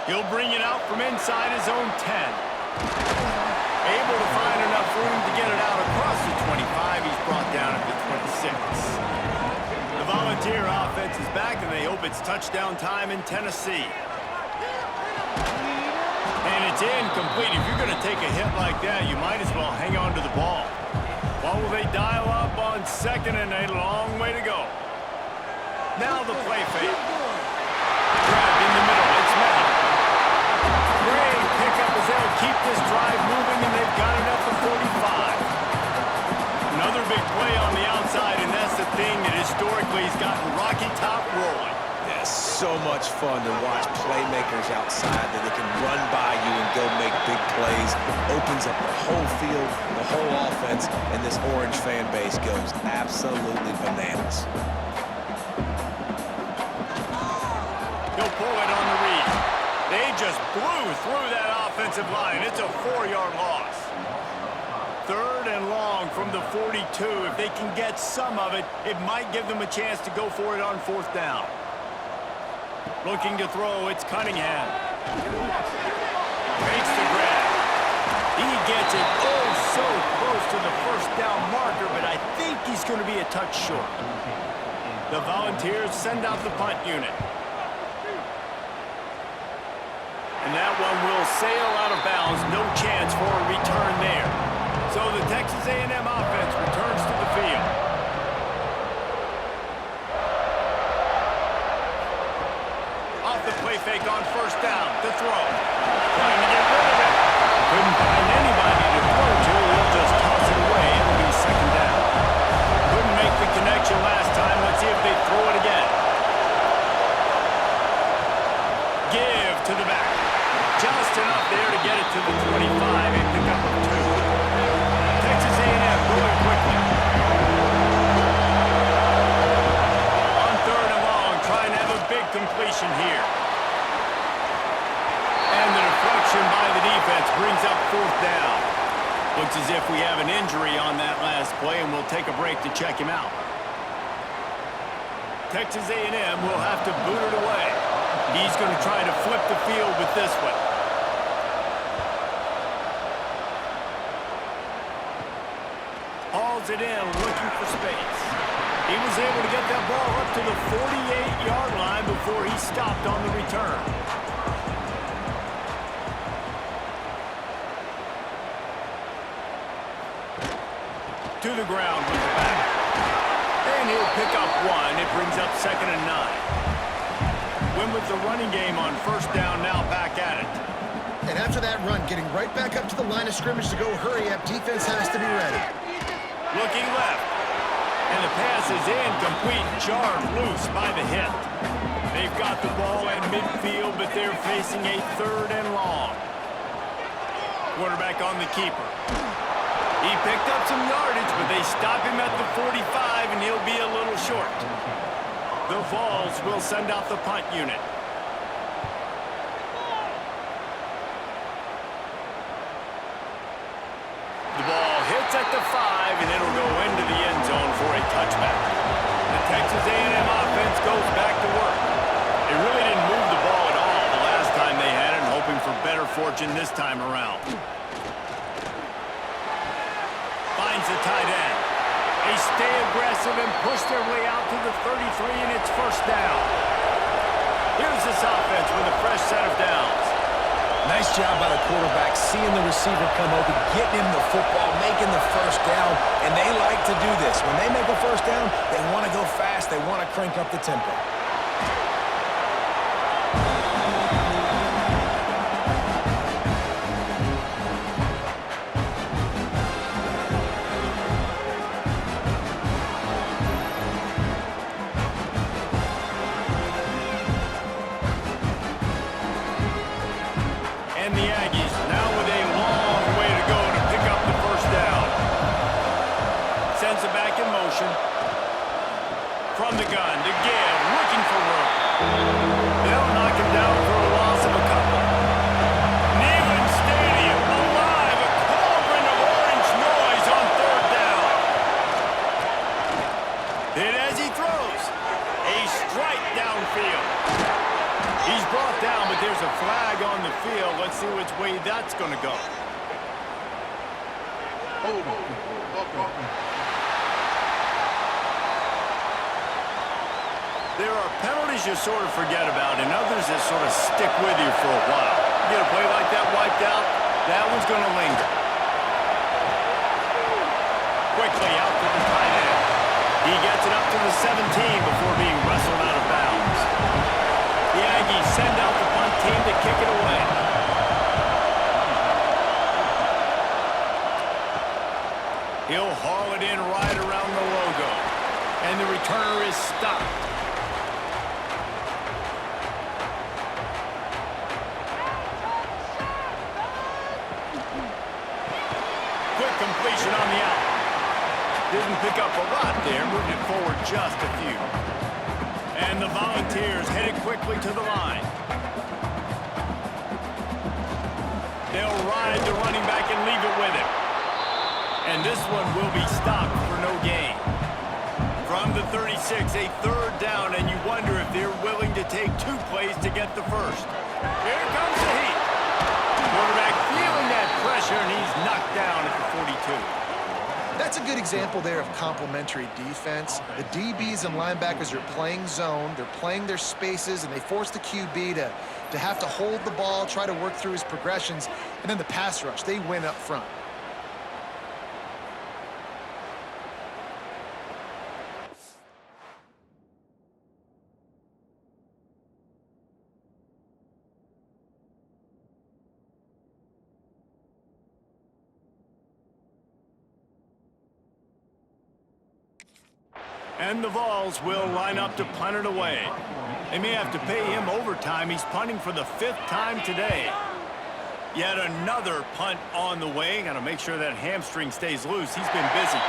He'll bring it out from inside his own 10. Able to find enough room to get it out across the 25. He's brought down at the 26. The Volunteer offense is back, and they hope it's touchdown time in Tennessee. And it's incomplete. If you're going to take a hit like that, you might as well hang on to the ball. What will they dial up on second and a long way to go? Now the play fake. Grabbed in the middle. It's Matt. Great pickup as they'll keep this drive moving, and they've got it at the 45. Another big play on the outside, and that's the thing that historically has gotten Rocky Top rolling. Yeah, so much fun to watch playmakers outside that they can run by you and go make big plays. Opens up the whole field, the whole offense, and this Orange fan base goes absolutely bananas. He'll pull it on the read. They just blew through that offensive line. It's a 4-yard loss. Third and long from the 42. If they can get some of it, it might give them a chance to go for it on 4th down. Looking to throw, it's Cunningham. Makes the grab. He gets it so close to the 1st down marker, but I think he's going to be a touch short. The Volunteers send out the punt unit. And that one will sail out of bounds. No chance for a return there. So the Texas A&M offense returns to the field. Off the play fake on 1st down. The throw. Trying to get rid of it. Couldn't find anybody to throw to. He'll just toss it away. It'll be 2nd down. Couldn't make the connection last time. Let's see if they throw it again. Give to the back. Just enough there to get it to the 25 and pick up a 2. Texas A&M going quickly. On 3rd and long, trying to have a big completion here. And the deflection by the defense brings up 4th down. Looks as if we have an injury on that last play, and we'll take a break to check him out. Texas A&M will have to boot it away. He's going to try to flip the field with this one. Hauls it in, looking for space. He was able to get that ball up to the 48-yard line before he stopped on the return. To the ground with the back. And he'll pick up 1. It brings up 2nd and 9. Win with the running game on 1st down, now back at it. And after that run, getting right back up to the line of scrimmage to go hurry up, defense has to be ready. Looking left. And the pass is incomplete, jarred loose by the hit. They've got the ball at midfield, but they're facing a 3rd and long. Quarterback on the keeper. He picked up some yardage, but they stop him at the 45, and he'll be a little short. The Vols will send out the punt unit. The ball hits at the 5, and it'll go into the end zone for a touchback. The Texas A&M offense goes back to work. They really didn't move the ball at all the last time they had it, hoping for better fortune this time around. Finds the tight end. They stay aggressive and push their way out to the 33, and it's 1st down. Here's this offense with a fresh set of downs. Nice job by the quarterback, seeing the receiver come open, getting him the football, making the 1st down, and they like to do this. When they make a 1st down, they want to go fast, they want to crank up the tempo. And the Aggies now with a long way to go to pick up the 1st down. Sends it back in motion. From the gun to Give, looking for room. They'll knock him down for a loss of a couple. Neyland Stadium alive, a cauldron of orange noise on 3rd down. Then as he throws, a strike downfield. He's brought down, but but there's a flag on the field. Let's see which way that's going to go. There are penalties you sort of forget about and others that sort of stick with you for a while. You get a play like that wiped out, that one's going to linger. Quickly out to the tight end. He gets it up to the 17 before being wrestled out of bounds. The Aggies send out the punt team to kick it away. He'll haul it in right around the logo. And the returner is stopped. Quick completion on the out. Didn't pick up a lot there, moved it forward just a few. And the Volunteers headed quickly to the line. They'll ride the running back and leave it with him. And this one will be stopped for no gain. From the 36, a third down, and you wonder if they're willing to take 2 plays to get the first. Here comes the heat. Quarterback feeling that pressure, and he's knocked down at the 42. That's a good example there of complementary defense. The DBs and linebackers are playing zone, they're playing their spaces, and they force the QB to have to hold the ball, try to work through his progressions, and then the pass rush, they win up front. And the Vols will line up to punt it away. They may have to pay him overtime. He's punting for the 5th time today. Yet another punt on the way. Got to make sure that hamstring stays loose. He's been busy.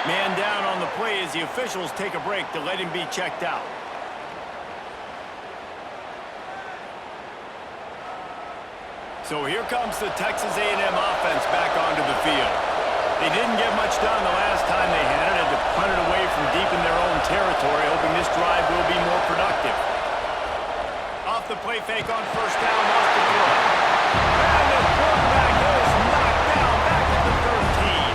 Man down on the play as the officials take a break to let him be checked out. So here comes the Texas A&M offense back onto the field. They didn't get much done the last time they had it. Had to punt it away from deep in their own territory, hoping this drive will be more productive. Off the play fake on first down, off the throw. And the quarterback is knocked down back at the 13.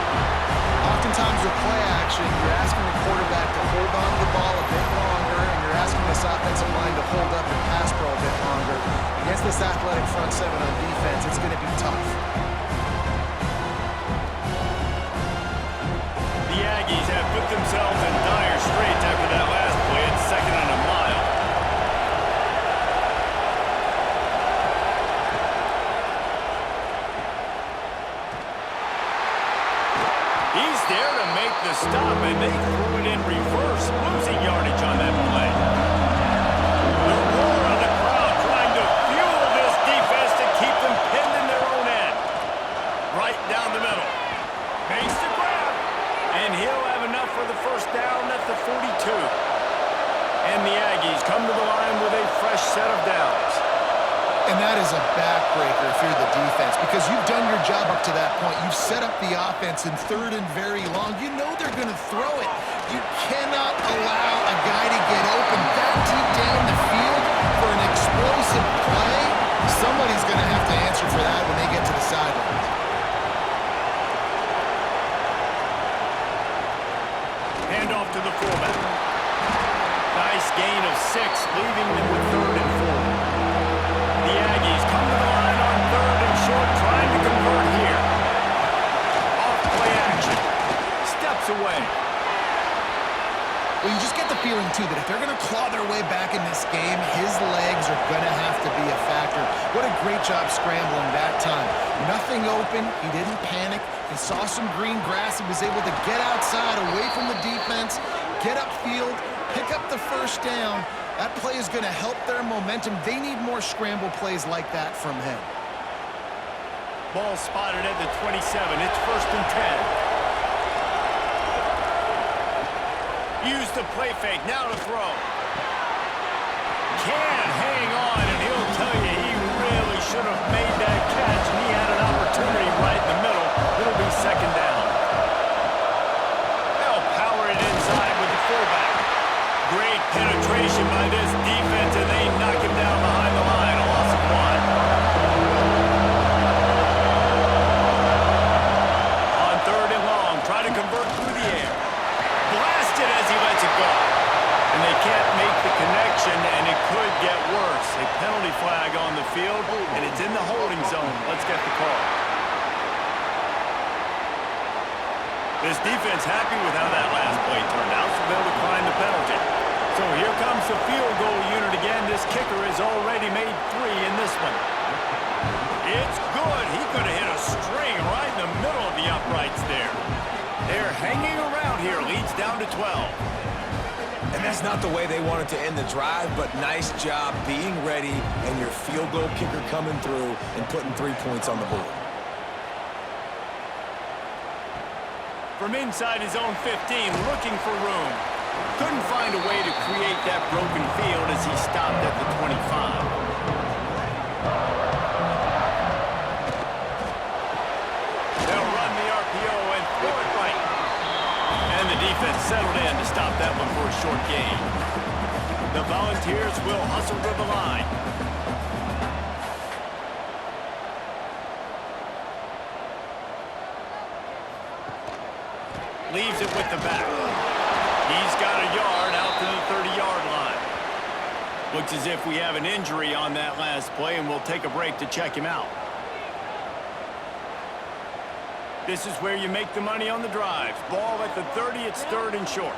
Oftentimes with play action, you're asking the quarterback to hold on to the ball a bit longer, and you're asking this offensive line to hold up and pass pro a bit longer. Against this athletic front seven on defense, it's going to be tough. The Aggies have put themselves in dire straits after that last play. It's 2nd and a mile. He's there to make the stop, and they threw it in reverse, losing yardage on that play. The roar of the crowd trying to fuel this defense to keep them pinned in their own end. Right down the middle. Makes the grab. And he'll have enough for the first down at the 42. And the Aggies come to the line with a fresh set of downs. And that is a backbreaker if you're the defense, because you've done your job up to that point. You've set up the offense in 3rd and very long. You know they're going to throw it. You cannot allow a guy to get open that deep down the field for an explosive play. Somebody's going to have to answer for that when they get to the sidelines. Handoff to the fullback. Nice gain of 6, leaving them with 3rd and 4. The Aggies come to the line on 3rd and short, trying to convert here. Off play action. Steps away. Well, you just get the feeling, too, that if they're going to claw their way back in this game, his legs are going to have to be a factor. What a great job scrambling that time. Nothing open. He didn't panic. He saw some green grass. He was able to get outside, away from the defense, get upfield, pick up the first down. That play is going to help their momentum. They need more scramble plays like that from him. Ball spotted at the 27. It's 1st and 10. Use the play fake. Now to throw. Can't hang on, and he'll tell you he really should have made that catch, and he had an opportunity right in the middle. It'll be 2nd down. They'll power it inside with the fullback. Great penetration by this defense, and they knock him down behind the line. A loss of 1. It's in the holding zone. Let's get the call. This defense happy with how that last play turned out, so they'll decline the penalty. So here comes the field goal unit again. This kicker has already made 3 in this one. It's good. He could have hit a string right in the middle of the uprights there. They're hanging around here. Leads down to 12. And that's not the way they wanted to end the drive, but nice job being ready and your field goal kicker coming through and putting 3 points on the board. From inside his own 15, looking for room. Couldn't find a way to create that broken field as he stopped at the 25. They'll run the RPO and throw it right. And the defense settled in to stop that one for a short gain. The Volunteers will hustle to the line. Leaves it with the back. He's got a yard out to the 30-yard line. Looks as if we have an injury on that last play, and we'll take a break to check him out. This is where you make the money on the drives. Ball at the 30, it's 3rd and short.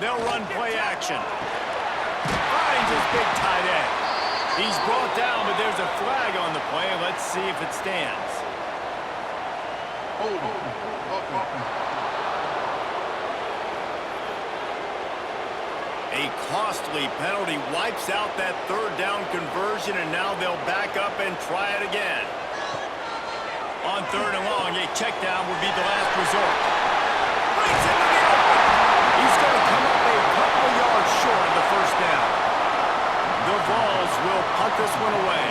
They'll run play action. Finds his big tight end. He's brought down, but there's a flag on the play. Let's see if it stands. A costly penalty wipes out that 3rd down conversion, and now they'll back up and try it again. On 3rd and long, a check down would be the last resort. Breaks into the open. He's going to come up a couple of yards short of the 1st down. The Vols will punt this one away.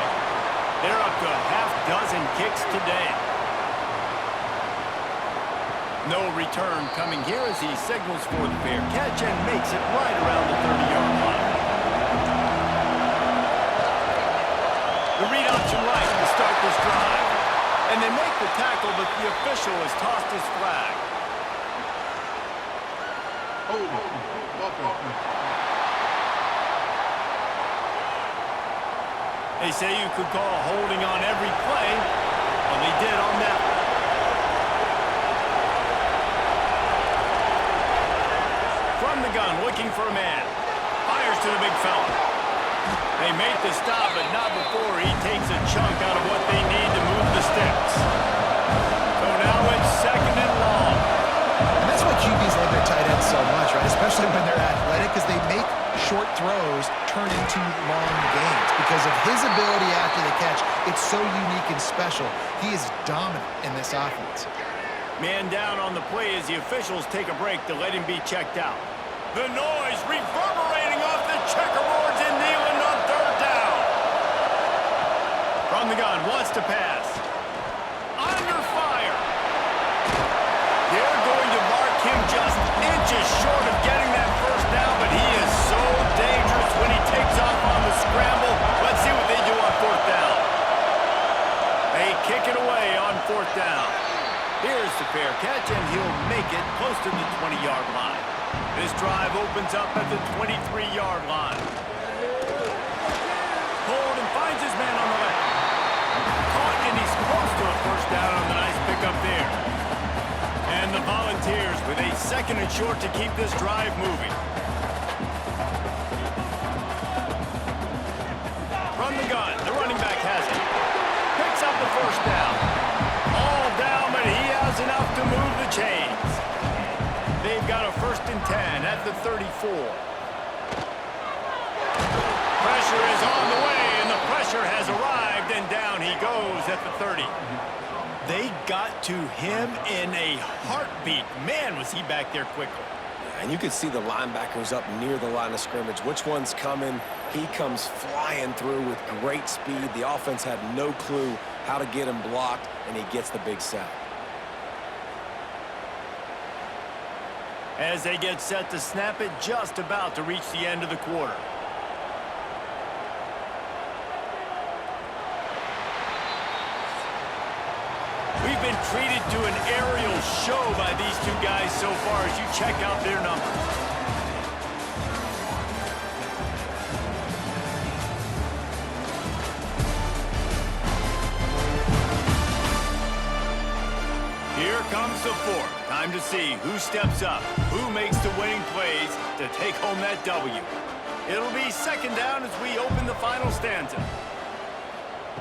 They're up to a half-dozen kicks today. No return coming here as he signals for the fair catch and makes it right around the 30-yard line. The read option right to start this drive. And they make the tackle, but the official has tossed his flag. They say you could call holding on every play. Well, they did on that one. From the gun, looking for a man. Fires to the big fella. They make the stop, but not before he takes a chunk out of what they need to move the sticks. So now it's 2nd and long. And that's why QBs love their tight ends so much, right? Especially when they're athletic, because they make short throws turn into long gains. Because of his ability after the catch, it's so unique and special. He is dominant in this offense. Man down on the play as the officials take a break to let him be checked out. The noise reverberating off the checkerboards in Neyland on 3rd down. From the gun, wants to pass. Under fire. They're going to mark him just inches short of getting that 1st down, but he is so dangerous when he takes off on the scramble. Let's see what they do on 4th down. They kick it away on 4th down. Here's the fair catch, and he'll make it close to the 20-yard line. This drive opens up at the 23-yard line. Hold and finds his man on the left. Caught, and he's close to a 1st down on the nice pickup there. And the Volunteers with a 2nd and short to keep this drive moving. From the gun, the running back has it. Picks up the 1st down. All down, but he has enough to move the chains. They've got a 1st and 10 at the 34. Pressure is on the way, and the pressure has arrived, and down he goes at the 30. They got to him in a heartbeat. Man, was he back there quickly. And you could see the linebackers up near the line of scrimmage. Which one's coming? He comes flying through with great speed. The offense had no clue how to get him blocked, and he gets the big sack. As they get set to snap it, just about to reach the end of the quarter. We've been treated to an aerial show by these two guys so far as you check out their numbers. comes the fourth. Time to see who steps up, who makes the winning plays to take home that W. It'll be second down as we open the final stanza.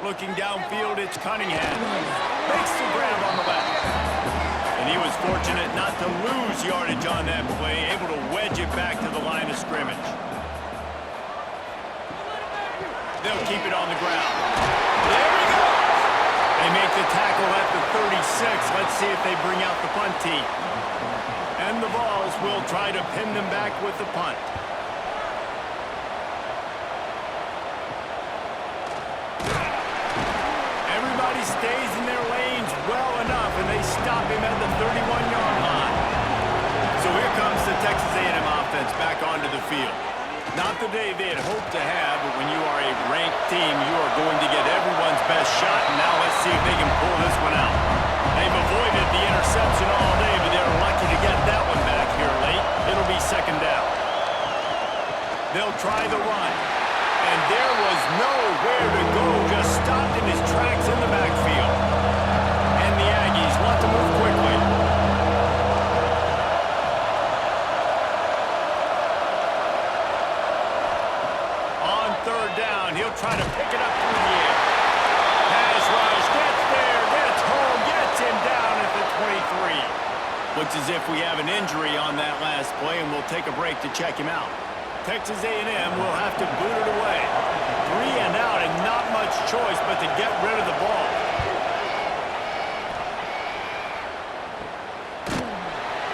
Looking downfield, it's Cunningham. Makes the grab on the left. And he was fortunate not to lose yardage on that play, able to wedge it back to the line of scrimmage. They'll keep it on the ground. There we go! They make the tackle at the 36. Let's see if they bring out the punt team. And the Vols will try to pin them back with the punt. Everybody stays in their lanes well enough, and they stop him at the 31-yard line. So here comes the Texas A&M offense back onto the field. Not the day they had hoped to have, but when you are a ranked team, you are going to get everyone's best shot. And now let's see if they can pull this one out. They've avoided the interception all day, but they're lucky to get that one back here late. It'll be second down. They'll try the run. And there was nowhere to go, just stopped in his tracks in the backfield. And the Aggies want to move quickly. On third down, he'll try to pick it up through the air. Pass rush, gets there, gets home, gets him down at the 23. Looks as if we have an injury on that last play, and we'll take a break to check him out. Texas A&M will have to boot it away. 3 and out and not much choice but to get rid of the ball.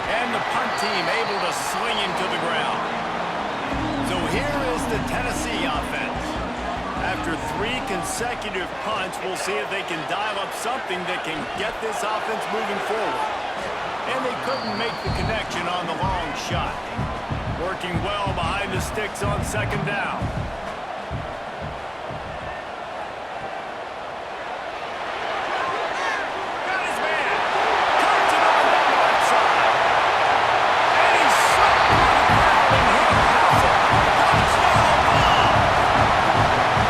And the punt team able to sling him to the ground. So here is the Tennessee offense. After 3 consecutive punts, we'll see if they can dial up something that can get this offense moving forward. And they couldn't make the connection on the long shot. Working well behind the sticks on second down. Got his man. Turns it on down the left side. And he's slipped through the crowd and he'll pass it. Touchdown ball.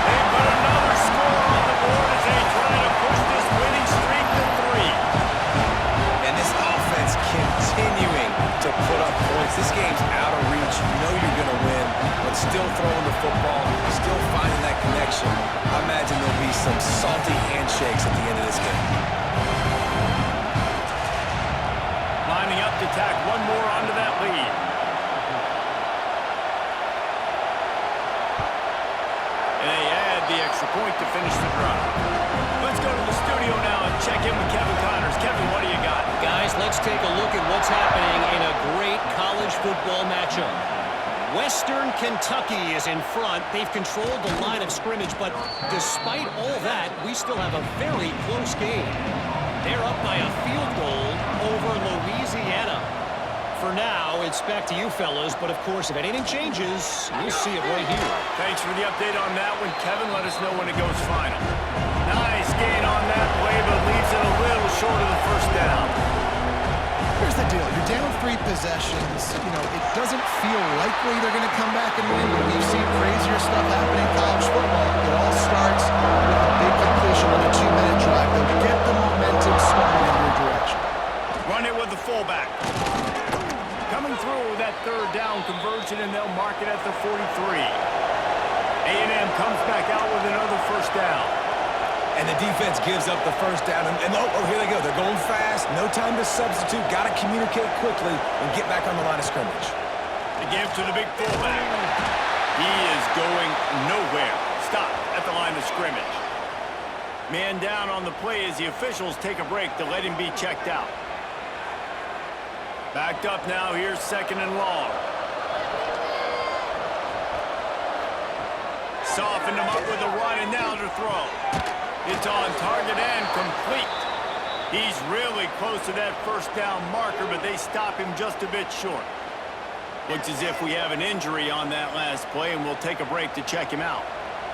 They put another score on the board as they try to push this winning streak to 3. And this offense continuing to put up points. This game's out of reach. You know you're going to win, but still throwing the football, still finding that connection. I imagine there'll be some salty handshakes at the end of this game. Lining up to tack one more onto that lead. And they add the extra point to finish the drive. Let's go to the studio now and check in with Kevin Connors. Kevin, what do you got? Guys, let's take a look at what's happening in a great college football matchup. Western Kentucky is in front. They've controlled the line of scrimmage, but despite all that, we still have a very close game. They're up by a field goal over Louisiana. For now, it's back to you fellas, but of course, if anything changes, you'll see it right here. Thanks for the update on that one, Kevin. Let us know when it goes final. Nice gain on that play, but leaves it a little short of the first down. Here's the deal. You're down 3 possessions. You know, it doesn't feel likely they're going to come back and win, but we've seen crazier stuff happen in college football. It all starts with a big completion on a 2-minute drive. They'll get the momentum started in your direction. Run it with the fullback. Coming through that third down conversion, and they'll mark it at the 43. A&M comes back out with another first down. And the defense gives up the first down. And oh, here they go. They're going fast. No time to substitute. Got to communicate quickly and get back on the line of scrimmage. The give to the big fullback. He is going nowhere. Stop at the line of scrimmage. Man down on the play as the officials take a break to let him be checked out. Backed up now. Here's second and long. Softened him up with a run, and now to throw. It's on target and complete. He's really close to that first down marker, but they stop him just a bit short. Looks as if we have an injury on that last play, and we'll take a break to check him out.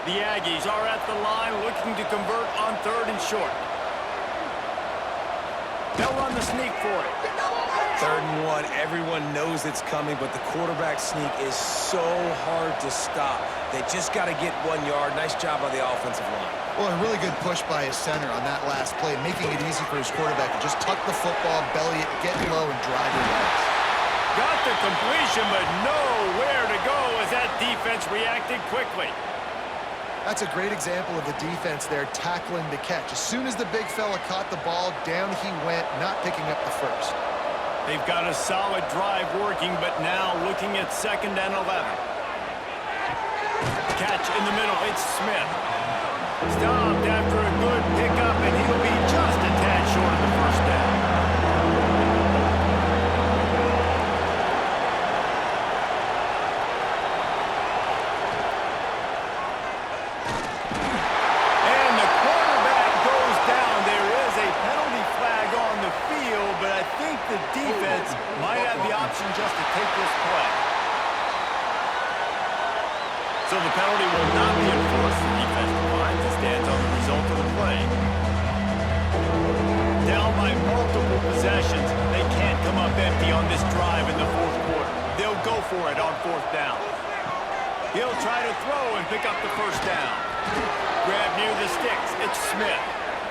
The Aggies are at the line looking to convert on third and short. They'll run the sneak for it. 3rd and 1. Everyone knows it's coming, but the quarterback sneak is so hard to stop. They just got to get 1 yard. Nice job by the offensive line. Well, a really good push by his center on that last play, making it easy for his quarterback to just tuck the football, belly it, get low, and drive your legs. Got the completion, but nowhere to go as that defense reacted quickly. That's a great example of the defense there tackling the catch. As soon as the big fella caught the ball, down he went, not picking up the first. They've got a solid drive working, but now looking at 2nd and 11. Catch in the middle, it's Smith. Stopped after a good pickup, and he'll be just a tad short of the first down. And the quarterback goes down. There is a penalty flag on the field, but I think the defense might have the option just to take this play. So the penalty will not be enforced. The defense declines and stands on the result of the play. Down by multiple possessions, they can't come up empty on this drive in the 4th quarter. They'll go for it on 4th down. He'll try to throw and pick up the first down. Grab near the sticks. It's Smith.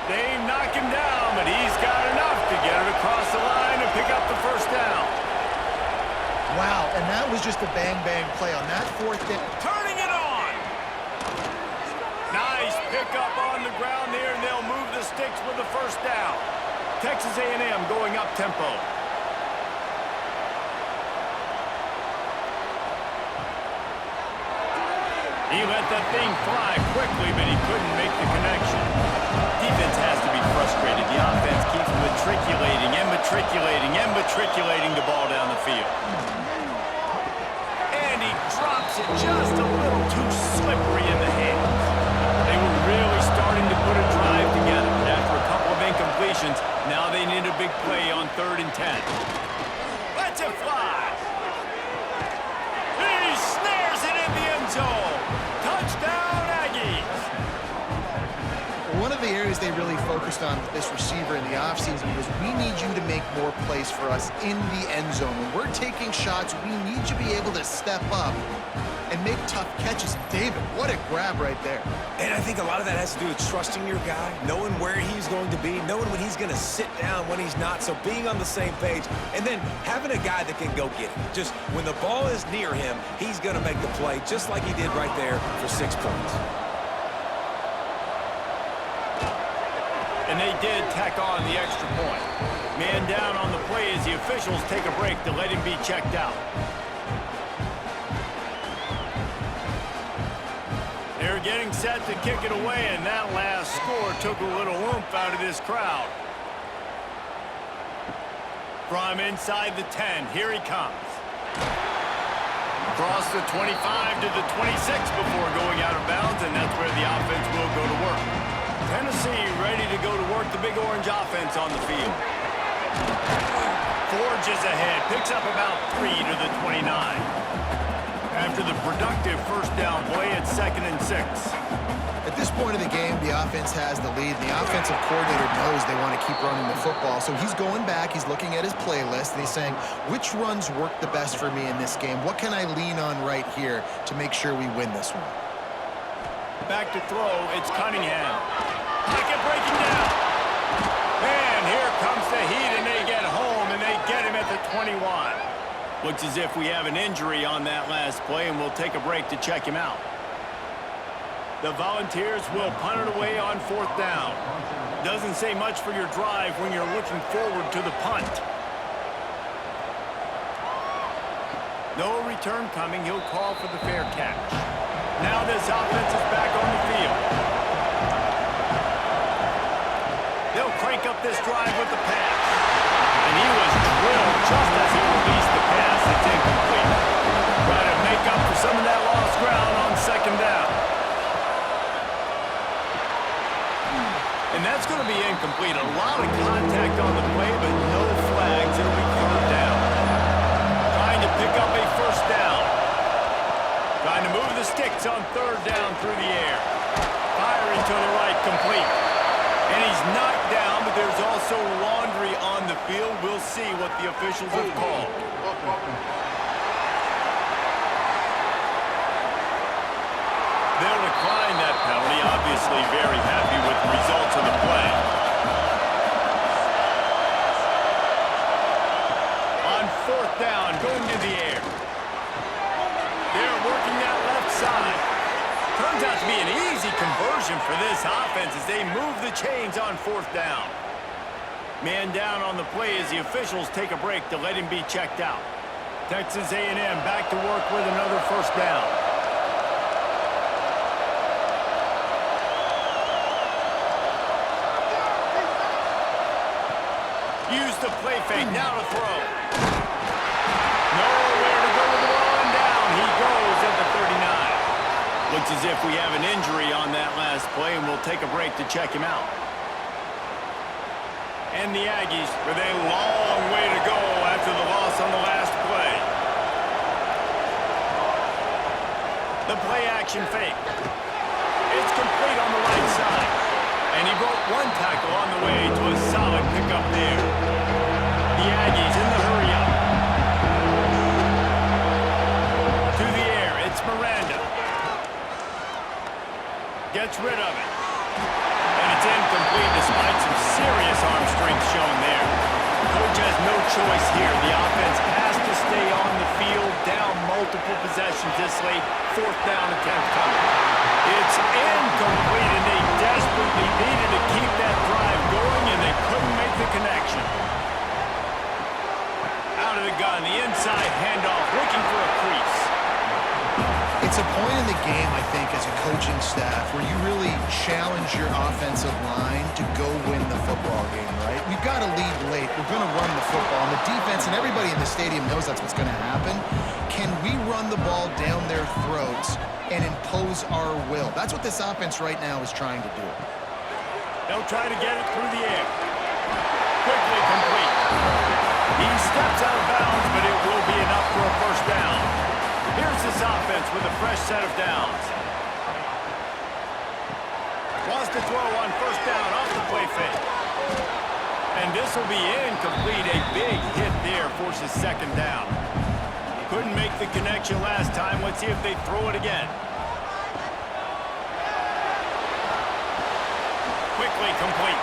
They knock him down, but he's got enough to get it across the line and pick up the first down. Wow, and that was just a bang-bang play on that 4th down. Turning it on. Nice pickup on the ground there, and they'll move the sticks with the first down. Texas A&M going up tempo. He let that thing fly quickly, but he couldn't make the connection. Defense has to be frustrated. The offense keeps matriculating and matriculating and matriculating the ball down the field. And he drops it just a little too slippery in the hands. They were really starting to put a drive together. After a couple of incompletions, now they need a big play on 3rd and 10. Let's it fly. He snares it in the end zone. Touchdown, Aggies. One of the areas they really focused on with this receiver in the offseason was we need you to make more plays for us in the end zone. When we're taking shots, we need you to be able to step up and make tough catches. David, what a grab right there. And I think a lot of that has to do with trusting your guy, knowing where he's going to be, knowing when he's going to sit down, when he's not, so being on the same page, and then having a guy that can go get it. Just when the ball is near him, he's going to make the play, just like he did right there for 6 points. And they did tack on the extra point. Man down on the play as the officials take a break to let him be checked out. They're getting set to kick it away, and that last score took a little oomph out of this crowd. From inside the 10, here he comes. Across the 25 to the 26 before going out of bounds, and that's where the offense will go to work. Tennessee ready to go to work the Big Orange offense on the field. Forges ahead, picks up about 3 to the 29. After the productive first down play at 2nd and 6. At this point of the game, the offense has the lead. The offensive coordinator knows they want to keep running the football. So he's going back, he's looking at his playlist, and he's saying, which runs work the best for me in this game? What can I lean on right here to make sure we win this one? Back to throw, it's Cunningham. Pocket breaking down. And here comes the heat, and they get home, and they get him at the 21. Looks as if we have an injury on that last play, and we'll take a break to check him out. The Volunteers will punt it away on 4th down. Doesn't say much for your drive when you're looking forward to the punt. No return coming. He'll call for the fair catch. Now this offense is back on the field. They'll crank up this drive with the pass. And he was drilled just as he released the pass. It's incomplete. Try to make up for some of that lost ground on 2nd down. And that's going to be incomplete. A lot of contact on the play, but no flags. It'll be third down. Trying to pick up a first down. Trying to move the sticks on 3rd down through the air. Firing to the right, complete. And he's knocked down, but there's also laundry on on the field. We'll see what the officials have called. They'll decline that penalty. Obviously very happy with the results of the play. On fourth down, going to the air. They're working that left side. Turns out to be an easy conversion for this offense as they move the chains on fourth down. Man down on the play as the officials take a break to let him be checked out. Texas A&M back to work with another first down. Use the play fake, now to throw. Nowhere to go with the ball and down. He goes at the 39. Looks as if we have an injury on that last play, and we'll take a break to check him out. And the Aggies with a long way to go after the loss on the last play. The play action fake. It's complete on the right side. And he broke one tackle on the way to a solid pickup there. The Aggies in the hurry-up. To the air, it's Miranda. Gets rid of it. And it's incomplete despite some serious arm strength shown there. Coach has no choice here. The offense has to stay on the field, down multiple possessions this late. Fourth down attempt coming. It's incomplete, and they desperately needed to keep that drive going, and they couldn't make the connection. Out of the gun, the inside handoff, looking for a crease. It's a point in the game, I think, as a coaching staff, where you really challenge your offensive line to go win the football game, right? We've got to lead late. We're going to run the football. And the defense and everybody in the stadium knows that's what's going to happen. Can we run the ball down their throats and impose our will? That's what this offense right now is trying to do. They'll try to get it through the air. Quickly complete. He steps out of bounds, but it will be enough for a first down. Here's this offense with a fresh set of downs. Wants to throw on first down off the play fake. And this will be incomplete. A big hit there forces second down. Couldn't make the connection last time. Let's see if they throw it again. Quickly complete.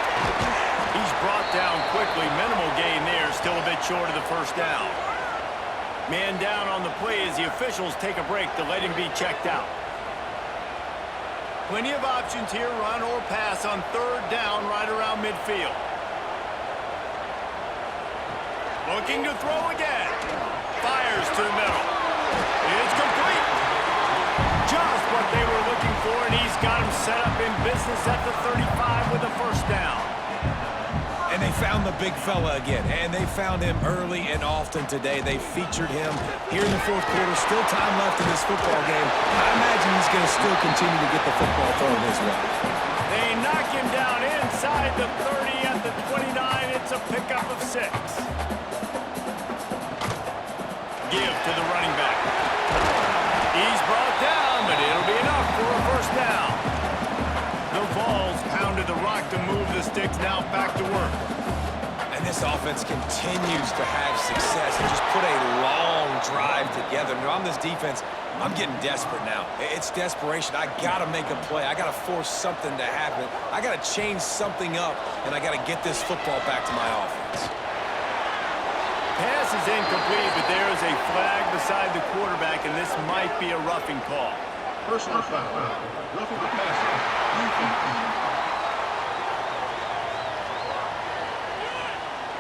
He's brought down quickly. Minimal gain there. Still a bit short of the first down. Man down on the play as the officials take a break to let him be checked out. Plenty of options here, run or pass on third down right around midfield. Looking to throw again. Fires to the middle. It's complete. Just what they were looking for, and he's got him set up in business at the 35 with a first down. And they found the big fella again, and they found him early and often today. They featured him here in the fourth quarter. Still time left in this football game. I imagine he's going to still continue to get the football thrown his way. They knock him down inside the 30 at the 29. It's a pickup of 6. Give to the running back. He's brought down, but it'll be enough for a first down. The Vols pounded the rock to move the sticks, now back to work. And this offense continues to have success and just put a long drive together. And on this defense, I'm getting desperate now. It's desperation. I got to make a play. I got to force something to happen. I got to change something up, and I got to get this football back to my offense. Pass is incomplete, but there is a flag beside the quarterback, and this might be a roughing call. Personal foul. Roughing the passer.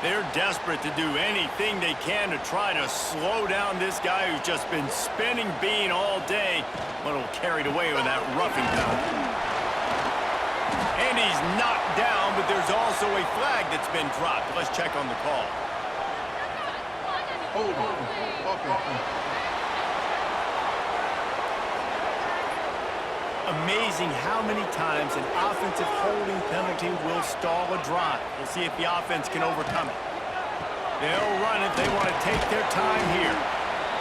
They're desperate to do anything they can to try to slow down this guy who's just been spinning bean all day, but will carried away with that roughing penalty. And he's knocked down, but there's also a flag that's been dropped. Let's check on the call. Hold on. Amazing how many times an offensive holding penalty will stall a drive. We'll see if the offense can overcome it. They'll run it. They want to take their time here.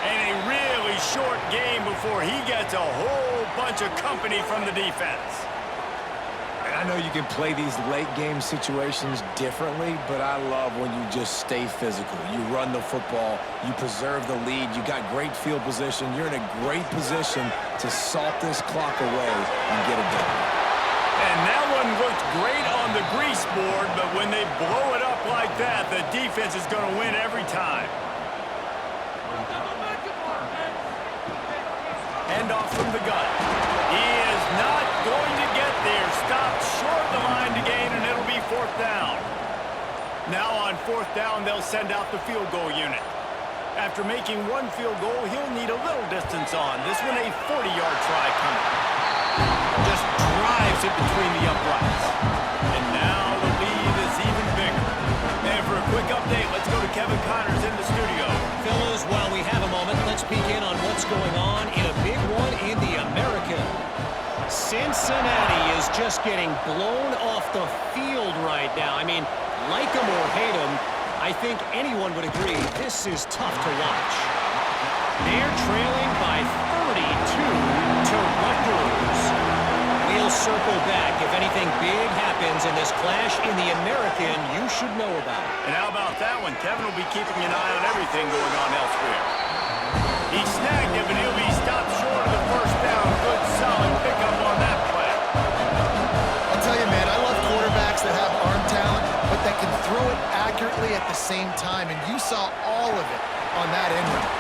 And a really short game before he gets a whole bunch of company from the defense. And I know you can play these late game situations differently, but I love when you just stay physical. You run the football, you preserve the lead, you got great field position, you're in a great position to salt this clock away and get it done. And that one looked great on the grease board, but when they blow it up like that, the defense is going to win every time. Hand off from the gun. He is not going to get there. Stopped short of the line to gain, and it'll be 4th down. Now on 4th down, they'll send out the field goal unit. After making one field goal, he'll need a little distance on. This one a 40-yard try coming. Just drives it between the uprights. And now the lead is even bigger. And for a quick update, let's go to Kevin Connors in the studio. Fellas, while we have a moment, let's peek in on what's going on in a big one in the American. Cincinnati is just getting blown off the field right now. I mean, like them or hate them, I think anyone would agree this is tough to watch. They're trailing by 32 to Rutgers. We'll circle back. If anything big happens in this clash in the American, you should know about it. And how about that one? Kevin will be keeping an eye on everything going on elsewhere. He snagged it, but he'll be stopped short of the 1st down. Good, solid pickup on that play. I'll tell you, man, I love quarterbacks that have arm talent, but that can throw it accurately at the same time, and you saw all of it on that end route.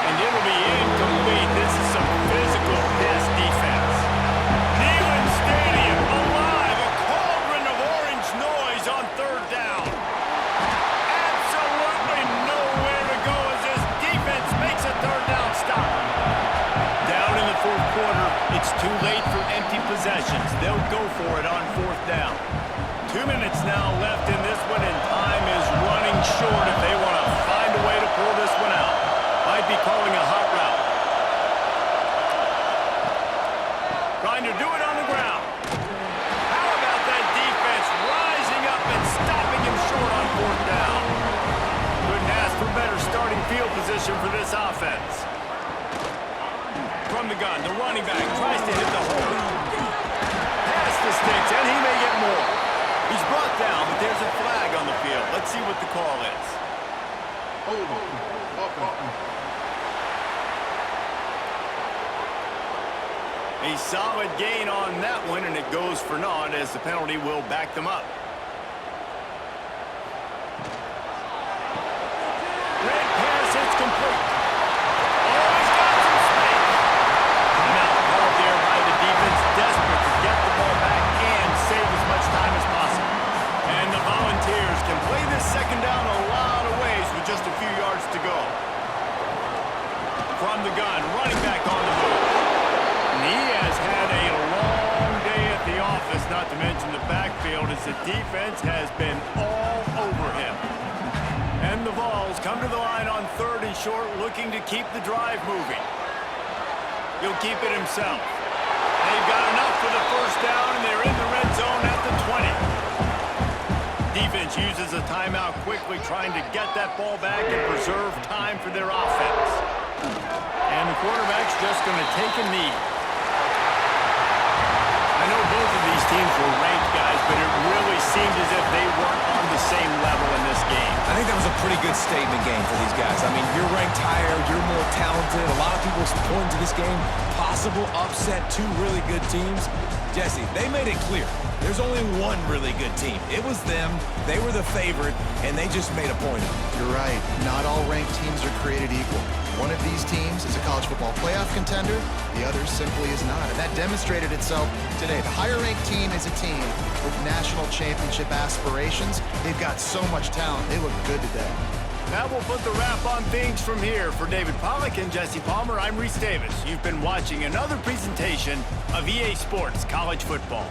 And it'll be incomplete. This is some physical pass defense. Neyland Stadium alive, a cauldron of orange noise on 3rd down. Absolutely nowhere to go as this defense makes a 3rd down stop. Down in the 4th quarter, it's too late for empty possessions. They'll go for it on 4th down. 2 minutes now left in this one, and time is running short if they want to find a way to pull this one out. Might be calling a hot route. Trying to do it on the ground. How about that defense rising up and stopping him short on 4th down? Couldn't ask for better starting field position for this offense. From the gun, the running back tries to hit the hole. Pass the sticks, and he may get more. He's brought down, but there's a flag on the field. Let's see what the call is. Hold on. A solid gain on that one, and it goes for naught as the penalty will back them up. Red pass, it's complete. Oh, he's got some space. Timeout called there by the defense, desperate to get the ball back and save as much time as possible. And the Volunteers can play this 2nd down a lot of ways with just a few yards to go. From the gun, running back on the move. And he has had a long day at the office, not to mention the backfield, as the defense has been all over him. And the Vols come to the line on 3rd and short, looking to keep the drive moving. He'll keep it himself. They've got enough for the 1st down, and they're in the red zone at the 20. Defense uses a timeout quickly, trying to get that ball back and preserve time for their offense. And the quarterback's just going to take a knee. I know both of these teams were ranked, guys, but it really seemed as if they weren't on the same level in this game. I think that was a pretty good statement game for these guys. I mean, you're ranked higher, you're more talented. A lot of people point to this game, possible upset, 2 really good teams. Jesse, they made it clear. There's only one really good team. It was them. They were the favorite, and they just made a point of it. You're right. Not all ranked teams are created equal. One of these teams is a college football playoff contender. The other simply is not. And that demonstrated itself today. The higher-ranked team is a team with national championship aspirations. They've got so much talent. They look good today. Now we'll put the wrap on things from here. For David Pollack and Jesse Palmer, I'm Reese Davis. You've been watching another presentation of EA Sports College Football.